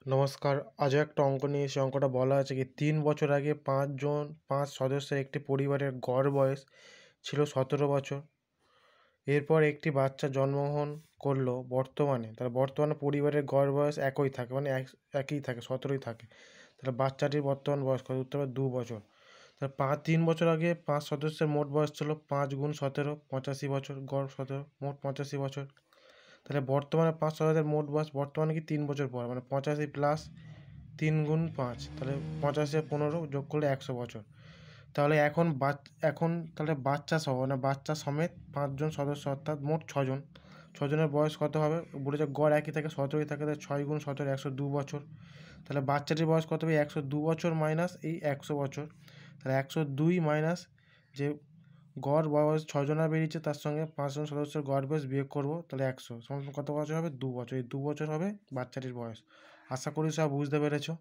নমস্কার। আজও একটা অঙ্ক নিয়ে এসেছি। অঙ্কটা বলা আছে কি ৩ বছর আগে ৫ সদস্যের একটি পরিবারের গড় বয়স ছিল ১৭ বছর। এরপর একটি বাচ্চা জন্মগ্রহণ করলো বর্তমানে পরিবারের গড় বয়স একই থাকে, মানে একই থাকে, ১৭ই থাকে। তাহলে বাচ্চাটির বর্তমান বয়স কত? উত্তর হবে ২ বছর। তাহলে ৩ বছর আগে ৫ সদস্যের মোট বয়স ছিল ৫ গুণ ১৭, ৮৫ বছর, গড় ১৭, মোট ৮৫ বছর। তাহলে বর্তমানে ৫ সদস্যের মোট বয়স বর্তমানে কি ৩ বছর পর, মানে ৮৫ প্লাস ৩ গুণ ৫, তাহলে ৮৫ আর ১৫ যোগ করলে ১০০ বছর। তাহলে এখন তাহলে বাচ্চা সহ, মানে বাচ্চা সমেত ৫ জন সদস্য, অর্থাৎ মোট ৬ জন। ৬ জনের বয়স কত হবে? বলেছে গড় একই থাকে, ১৭ই থাকে, তাহলে ৬ গুণ ১৭ ১০২ বছর। তাহলে বাচ্চাটির বয়স কত হবে? ১০২ বছর মাইনাস এই ১০০ বছর। তাহলে ১০২ মাইনাস যে গড় বয়স ৬ জনের বেরিয়েছে, তার সঙ্গে ৫ জন সদস্যের গড় বয়স বিয়োগ করবো, তাহলে ১০০ সমান কত বছর হবে? ২ বছর। এই ২ বছর হবে বাচ্চাটির বয়স। আশা করি সব বুঝতে পেরেছো।